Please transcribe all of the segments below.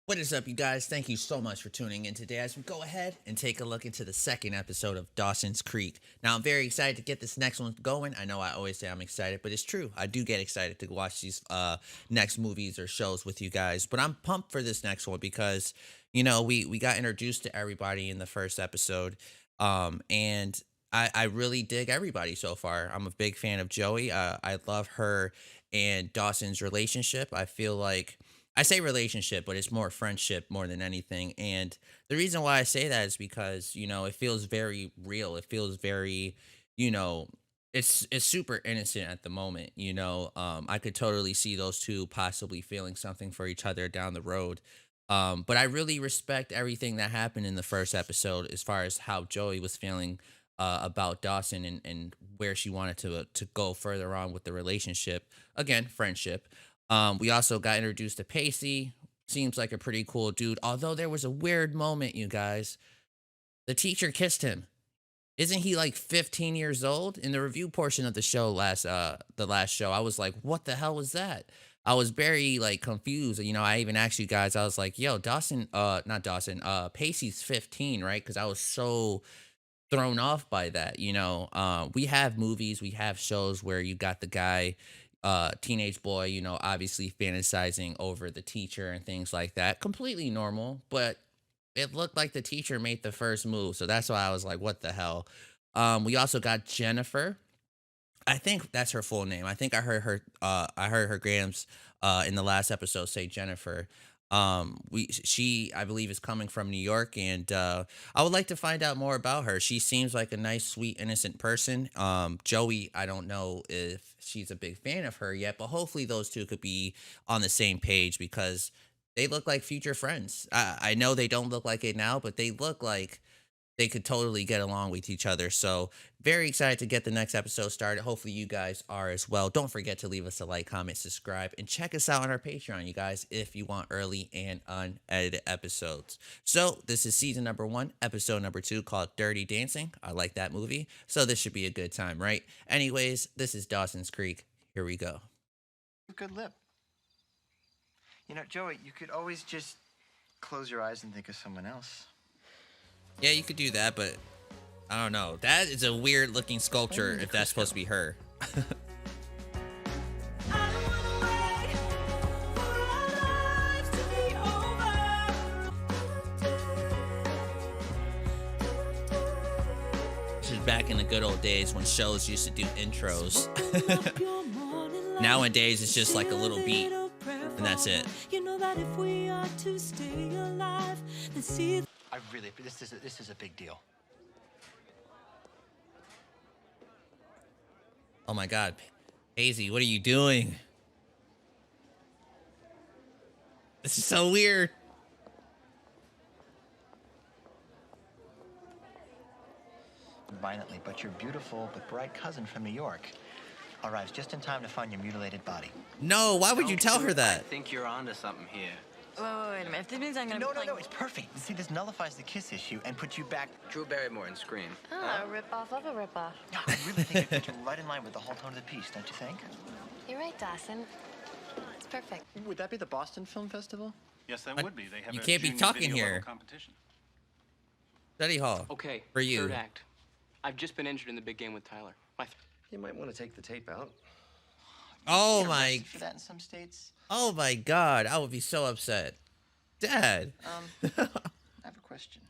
What is up, you guys? Thank you so much for tuning in today as we go ahead and take a look into the second episode of Dawson's Creek. Now, I'm very excited to get this next one going. I know I always say I'm excited, but it's true. I do get excited to watch these next movies or shows with you guys. But I'm pumped for this next one because, we got introduced to everybody in the first episode. And I really dig everybody so far. I'm a big fan of Joey. I love her and Dawson's relationship. I feel like I say relationship, but it's more friendship more than anything. And the reason why I say that is because, it feels very real. It feels very, you know, it's super innocent at the moment, I could totally see those two possibly feeling something for each other down the road. But I really respect everything that happened in the first episode as far as how Joey was feeling about Dawson and where she wanted to go further on with the relationship. Again, friendship. We also got introduced to Pacey. Seems like a pretty cool dude. Although there was a weird moment, you guys. The teacher kissed him. Isn't he like 15 years old? In the review portion of the show the last show, I was like, what the hell was that? I was very like confused. I even asked you guys, I was like, yo, Dawson, not Dawson, Pacey's 15, right? Because I was so thrown off by that. We have movies, we have shows where you got the guy, teenage boy, obviously fantasizing over the teacher and things like that. Completely normal, but it looked like the teacher made the first move. So that's why I was like, what the hell? We also got Jennifer. I think that's her full name. I heard her grams in the last episode say Jennifer. She I believe is coming from New York, and I would like to find out more about her. She seems like a nice, sweet, innocent person. Joey, I don't know if she's a big fan of her yet, but hopefully those two could be on the same page because they look like future friends. I know they don't look like it now, but they look like they could totally get along with each other. So very excited to get the next episode started. Hopefully you guys are as well. Don't forget to leave us a like, comment, subscribe, and check us out on our Patreon, you guys, if you want early and unedited episodes. So this is season number 1, episode number 2, called Dirty Dancing. I like that movie. So this should be a good time, right? Anyways, this is Dawson's Creek. Here we go. Good lip. Joey, you could always just close your eyes and think of someone else. Yeah, you could do that, but I don't know. That is a weird looking sculpture if that's supposed to be her. This is back in the good old days when shows used to do intros. Nowadays, it's just like a little beat, and that's it. This is a big deal. Oh my God, Hazy, what are you doing? This is so weird. Violently, but your beautiful but bright cousin from New York arrives just in time to find your mutilated body. No, why would you tell her I that? think you're onto something here. Wait a minute. If this means I'm gonna No, be playing... it's perfect. You see, this nullifies the kiss issue and puts you back. Drew Barrymore in Scream. Oh, a rip-off of a rip-off. No, I really think it fits right in line with the whole tone of the piece, don't you think? You're right, Dawson. It's perfect. Would that be the Boston Film Festival? Yes, that What? would be. They have You a can't be junior talking video here. level competition. Study hall. Okay, For you. third act. I've just been injured in the big game with Tyler. You might want to take the tape out. Oh Get my, arrested for that in some states. oh my God, I would be so upset. Dad. I have a question.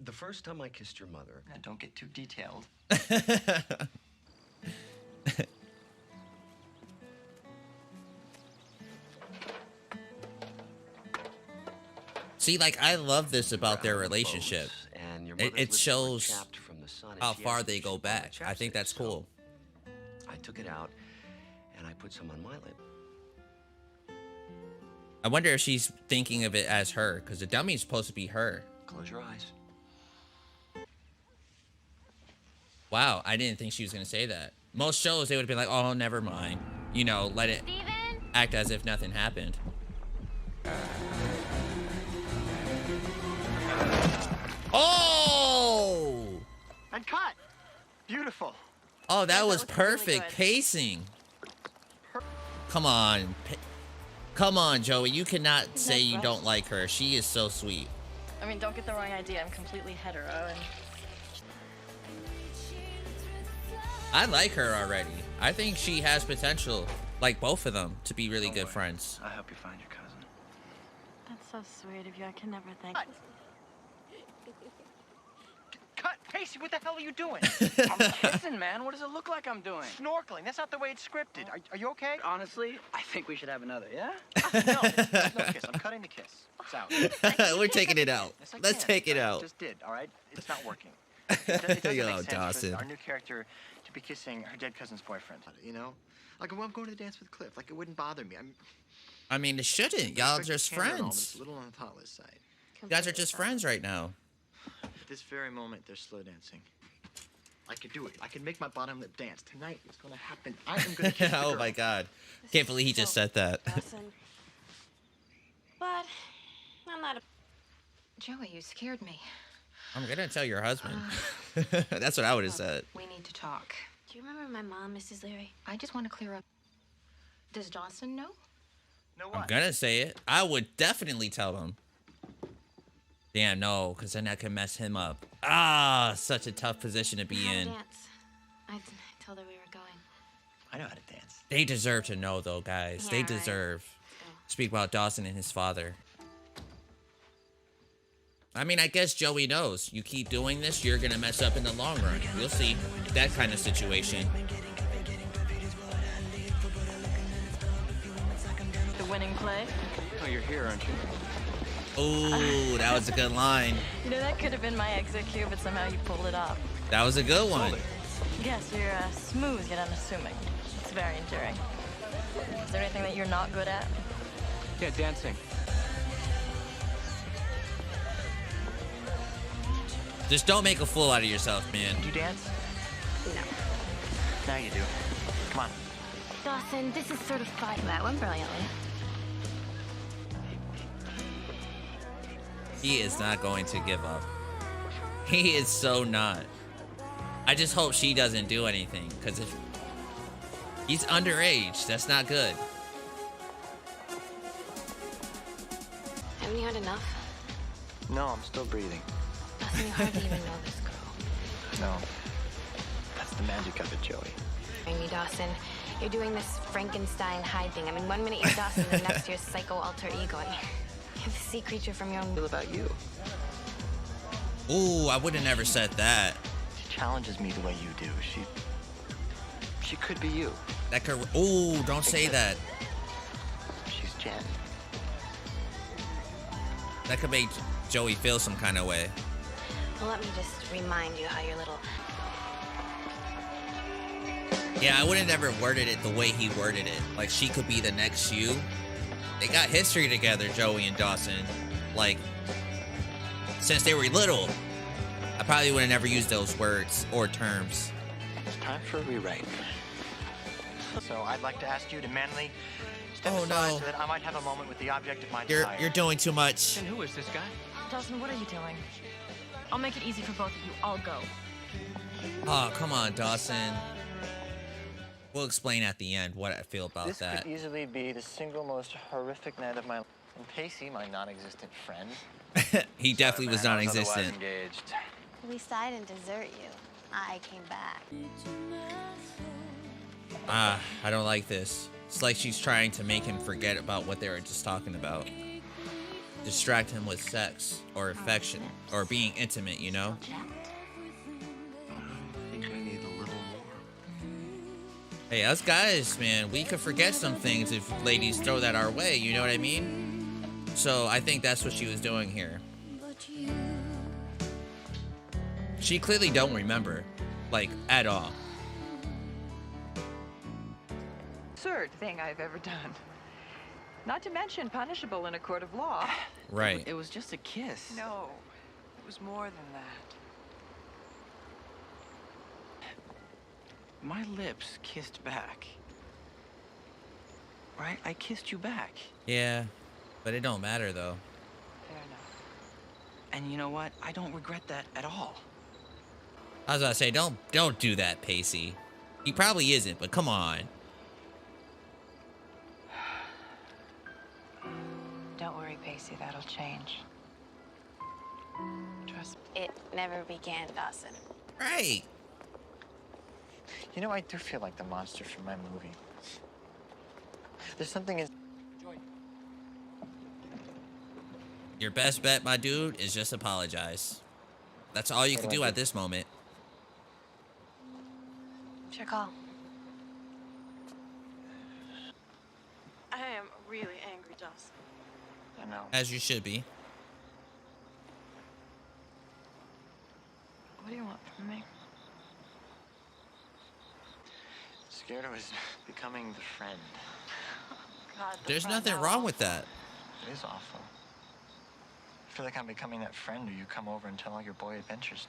The first time I kissed your mother, Now, don't get too detailed. See, like, I love this about their relationship. and your It- mother's it lips shows were chapped from the sun, and How she far asked they if go she'd buy back. I think chapstick, that's so cool. I took it out, and I put some on my lip. I wonder if she's thinking of it as her, because the dummy is supposed to be her. Close your eyes. Wow, I didn't think she was going to say that. Most shows, they would have been like, oh, never mind. Let it act as if nothing happened. Oh! And cut! Beautiful. Oh, that that was was really perfect good. pacing. Come on. Come on, Joey. You cannot say you don't like her. She is so sweet. I mean, don't get the wrong idea. I'm completely hetero, and I like her already. I think she has potential, like both of them, to be really good friends. I hope you find your cousin. that's so sweet of you. I can never thank you. Cut! Pacey, what the hell are you doing? I'm kissing, man. What does it look like I'm doing? Snorkeling. That's not the way it's scripted. Are you okay? Honestly, I think we should have another, yeah? No, there's no kiss. I'm cutting the kiss. It's out. We're taking it out. Yes, I Let's can. take it I out. just did, all right? It's not working. It doesn't Yo, make sense Dawson. for our new character to be kissing her dead cousin's boyfriend. You know? Like, well, I'm going to the dance with Cliff. Like, it wouldn't bother me. I mean, it shouldn't. Y'all are just It's friends. a little on the thoughtless side. You guys are just friends right now. At this very moment, they're slow dancing. I could do it. I can make my bottom lip dance. Tonight, it's going to happen. I am going to kiss the Oh girl. my God. Can't believe he just said that. Dawson. But I'm not a. Joey, you scared me. I'm gonna tell your husband. That's what I would have said. We need to talk. Do you remember my mom, Mrs. Leary? I just want to clear up. Does Dawson know? Know I'm what? gonna say it. I would definitely tell him. Damn, no, because then that could mess him up. Ah, such a tough position to be How to in. dance. I told her we were going. I know how to dance. They deserve to know, though, guys. Yeah, They right. deserve. Let's go. Speak about Dawson and his father. I mean, I guess Joey knows. You keep doing this, you're gonna mess up in the long run. You'll see. That kind of situation. The winning play. Oh, you're here, aren't you? Ooh, that was a good line. You know, that could have been my exit cue, but somehow you pulled it off. That was a good one. Yes, you're smooth yet unassuming. It's very endearing. Is there anything that you're not good at? Yeah, dancing. Just don't make a fool out of yourself, man. Do you dance? No. Now you do. Come on. Dawson, this is sort of fun. That went brilliantly. He is not going to give up. He is so not. I just hope she doesn't do anything, because if he's underage, that's not good. Haven't you had enough? No, I'm still breathing. Dawson, you hardly even know this girl. No. That's the magic of it, Joey. Amy Dawson, you're doing this Frankenstein hide thing. I mean, 1 minute you're Dawson, the next you're psycho alter ego. And you're the sea creature from your own. Feel about you. Ooh, I would have never said that. She challenges me the way you do. She could be you. That could. Ooh, don't say that. She's Jen. That could make Joey feel some kind of way. Well, let me just remind you how your little. Yeah, I would have never worded it the way he worded it. Like, she could be the next you. They got history together, Joey and Dawson. Like, since they were little. I probably would have never used those words or terms. It's time for a rewrite. So I'd like to ask you to manly step Oh, aside no. so that I might have a moment with the object of my You're desire. doing too much. And who is this guy? Dawson, what are you doing? I'll make it easy for both of you. I'll go. Oh, come on, Dawson. We'll explain at the end what I feel about This that. could easily be the single most horrific night of my life. And Pacey, my non-existent friend. He definitely was Sorry, man, I non-existent. otherwise engaged. At least I didn't desert you. I came back. I don't like this. It's like she's trying to make him forget about what they were just talking about. Distract him with sex or affection or being intimate, you know? I think I need a little more. Hey, us guys, man, we could forget some things if ladies throw that our way, you know what I mean? So I think that's what she was doing here. She clearly don't remember, like, at all. Absurd thing I've ever done. Not to mention punishable in a court of law. Right. It was just a kiss. No, it was more than that. My lips kissed back. Right? I kissed you back. Yeah, but it don't matter, though. Fair enough. And you know what? I don't regret that at all. I was about to say, don't do that, Pacey. He probably isn't, but come on. Don't worry, Pacey, that'll change. Trust me. It never began, Dawson. Right. You know, I do feel like the monster from my movie. There's something in... Your best bet, my dude, is just apologize. That's all you can do at this moment. It's your call. I am really angry, Dawson. I know. As you should be. What do you want from me? Scared I was becoming the friend. God, the There's friend, nothing how wrong with awful. that. It is awful. I feel like I'm becoming that friend who you come over and tell all your boy adventures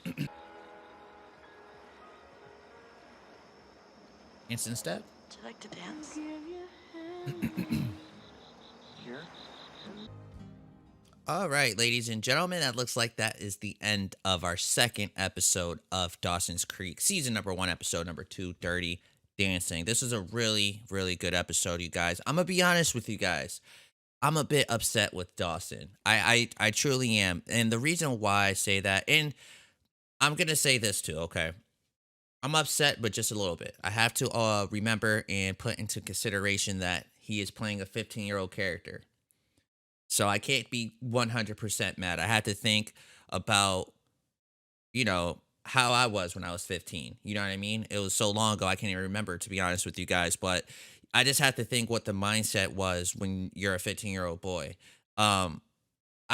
to. Instant step. Would you like to dance? Here? All right, ladies and gentlemen, that looks like that is the end of our second episode of Dawson's Creek, season number 1, episode number 2, Dirty Dancing. This is a really, really good episode, you guys. I'm going to be honest with you guys. I'm a bit upset with Dawson. I truly am. And the reason why I say that, and I'm going to say this too, okay? I'm upset, but just a little bit. I have to remember and put into consideration that he is playing a 15-year-old character. So I can't be 100% mad. I had to think about, how I was when I was 15. You know what I mean? It was so long ago, I can't even remember, to be honest with you guys. But I just have to think what the mindset was when you're a 15-year-old boy. I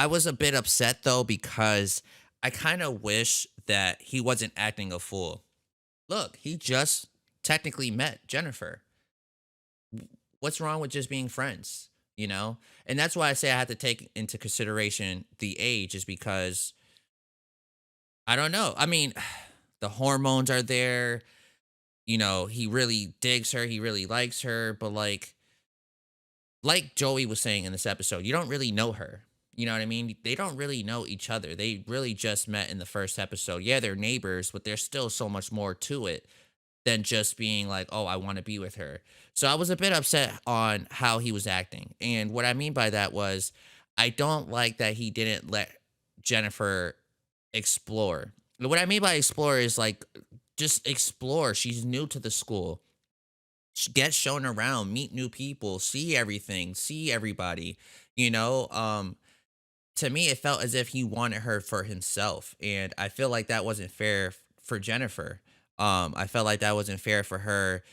was a bit upset, though, because I kind of wish that he wasn't acting a fool. Look, he just technically met Jennifer. What's wrong with just being friends? And that's why I say I have to take into consideration the age, is because I don't know. I mean, the hormones are there. He really digs her. He really likes her. But like Joey was saying in this episode, you don't really know her. You know what I mean? They don't really know each other. They really just met in the first episode. Yeah, they're neighbors, but there's still so much more to it than just being like, oh, I want to be with her. So I was a bit upset on how he was acting. And what I mean by that was, I don't like that he didn't let Jennifer explore. And what I mean by explore is like, just explore. She's new to the school. Get shown around, meet new people, see everything, see everybody. To me, it felt as if he wanted her for himself. And I feel like that wasn't fair for Jennifer. I felt like that wasn't fair for her,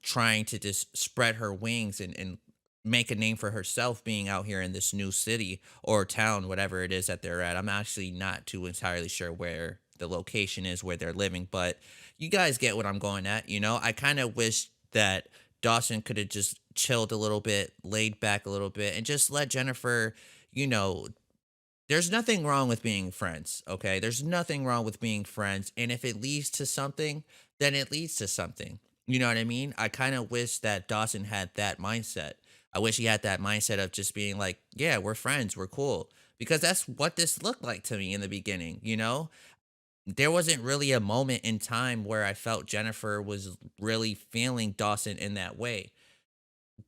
trying to just spread her wings and make a name for herself being out here in this new city or town, whatever it is that they're at. I'm actually not too entirely sure where the location is, where they're living, but you guys get what I'm going at. I kind of wish that Dawson could have just chilled a little bit, laid back a little bit, and just let Jennifer, there's nothing wrong with being friends, okay? There's nothing wrong with being friends. And if it leads to something, then it leads to something. You know what I mean? I kind of wish that Dawson had that mindset. I wish he had that mindset of just being like, yeah, we're friends, we're cool. Because that's what this looked like to me in the beginning, There wasn't really a moment in time where I felt Jennifer was really feeling Dawson in that way.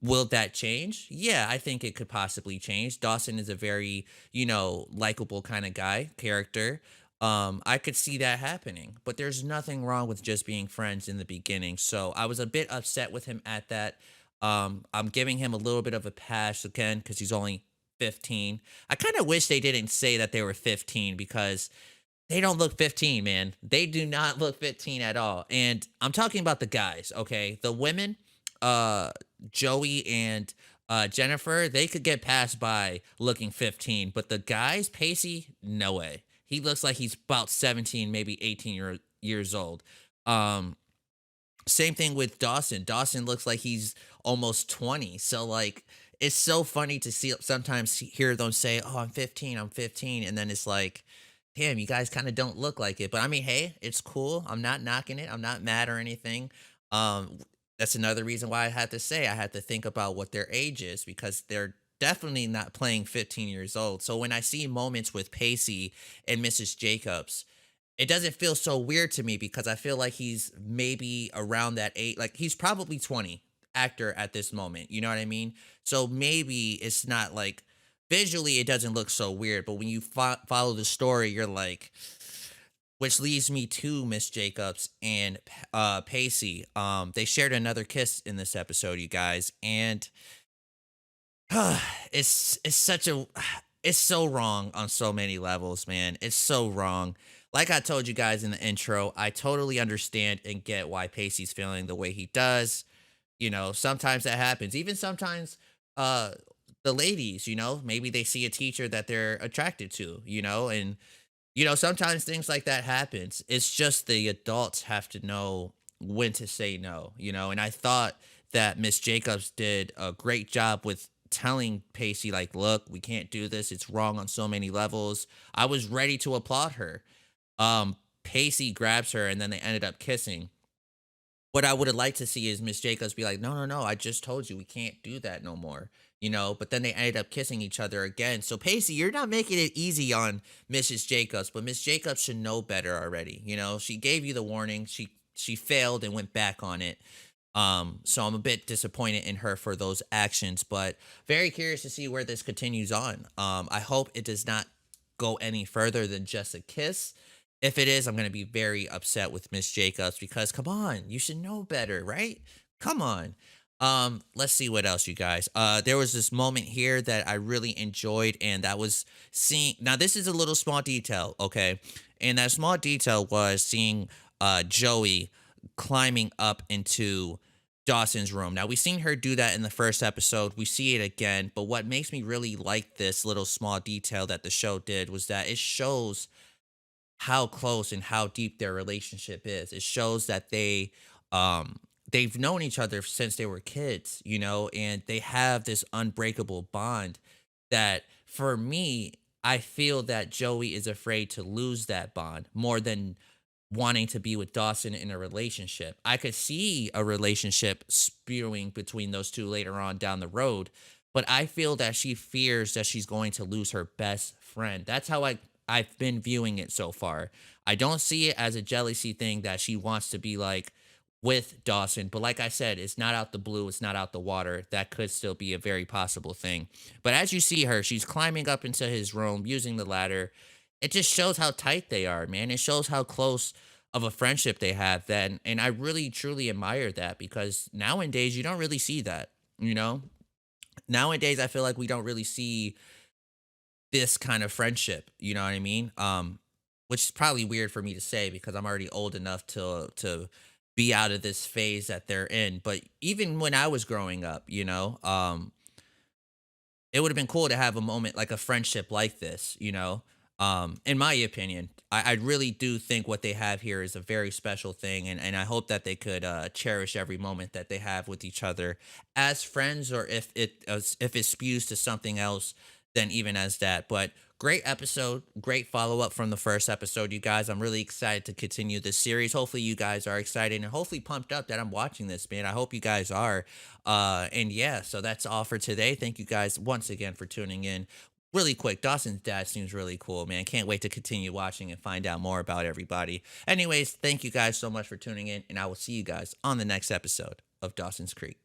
Will that change? Yeah, I think it could possibly change. Dawson is a very, likable kind of character. I could see that happening, but there's nothing wrong with just being friends in the beginning. So I was a bit upset with him at that. I'm giving him a little bit of a pass again because he's only 15. I kind of wish they didn't say that they were 15 because they don't look 15, man. They do not look 15 at all. And I'm talking about the guys, okay? The women, Joey and Jennifer, they could get passed by looking 15, but the guys, Pacey, no way. He looks like he's about 17, maybe 18 years old. Same thing with Dawson. Dawson looks like he's almost 20. So like, it's so funny to sometimes hear them say, oh, I'm 15, and then it's like, damn, you guys kind of don't look like it. But I mean, hey, it's cool. I'm not knocking it. I'm not mad or anything. That's another reason why I had to think about what their age is, because they're definitely not playing 15 years old. So when I see moments with Pacey and Mrs. Jacobs, it doesn't feel so weird to me because I feel like he's maybe around that age. Like, he's probably 20. actor at this moment. You know what I mean? So maybe it's not like visually it doesn't look so weird, but when you follow the story, you're like, which leads me to Miss Jacobs and Pacey. They shared another kiss in this episode, you guys, and it's such a it's so wrong on so many levels, man. It's so wrong. Like I told you guys in the intro, I totally understand and get why Pacey's feeling the way he does. You know, sometimes that happens. Even sometimes uh the ladies, you know, maybe they see a teacher that they're attracted to, you know, and you know, sometimes things like that happens. It's just the adults have to know when to say no, you know. And I thought that Miss Jacobs did a great job with telling Pacey, like, look, we can't do this. It's wrong on so many levels. I was ready to applaud her. Pacey grabs her and then they ended up kissing. What I would have liked to see is Miss Jacobs be like, no, no, no, I just told you we can't do that no more. You know, but then they ended up kissing each other again. So Pacey, you're not making it easy on Mrs. Jacobs, but Miss Jacobs should know better already. You know, she gave you the warning. She failed and went back on it. So I'm a bit disappointed in her for those actions, but very curious to see where this continues on. I hope it does not go any further than just a kiss. If it is, I'm going to be very upset with Miss Jacobs because come on, you should know better, right? Come on. Let's see what else, you guys. There was this moment here that I really enjoyed, and that was seeing. Now, this is a little small detail, okay? And that small detail was seeing Joey climbing up into Dawson's room. Now, we've seen her do that in the first episode. We see it again, but what makes me really like this little small detail that the show did was that it shows how close and how deep their relationship is. It shows that they've known each other since they were kids, you know, and they have this unbreakable bond that for me, I feel that Joey is afraid to lose that bond more than wanting to be with Dawson in a relationship. I could see a relationship spewing between those two later on down the road, but I feel that she fears that she's going to lose her best friend. That's how I've been viewing it so far. I don't see it as a jealousy thing that she wants to be like with Dawson, but like I said, it's not out the blue, it's not out the water. That could still be a very possible thing. But as you see her, she's climbing up into his room using the ladder. It just shows how tight they are, man. It shows how close of a friendship they have then, and I really truly admire that because nowadays you don't really see that, you know? Nowadays I feel like we don't really see this kind of friendship, you know what I mean? Which is probably weird for me to say because I'm already old enough to be out of this phase that they're in. But even when I was growing up, you know, it would have been cool to have a moment like a friendship like this, you know. In my opinion, I really do think what they have here is a very special thing, and I hope that they could cherish every moment that they have with each other as friends, or if it spews to something else, then even as that. But great episode, great follow up from the first episode, you guys. I'm really excited to continue this series. Hopefully, you guys are excited and hopefully pumped up that I'm watching this, man. I hope you guys are. And yeah, so that's all for today. Thank you guys once again for tuning in. Really quick, Dawson's dad seems really cool, man. Can't wait to continue watching and find out more about everybody. Anyways, thank you guys so much for tuning in, and I will see you guys on the next episode of Dawson's Creek.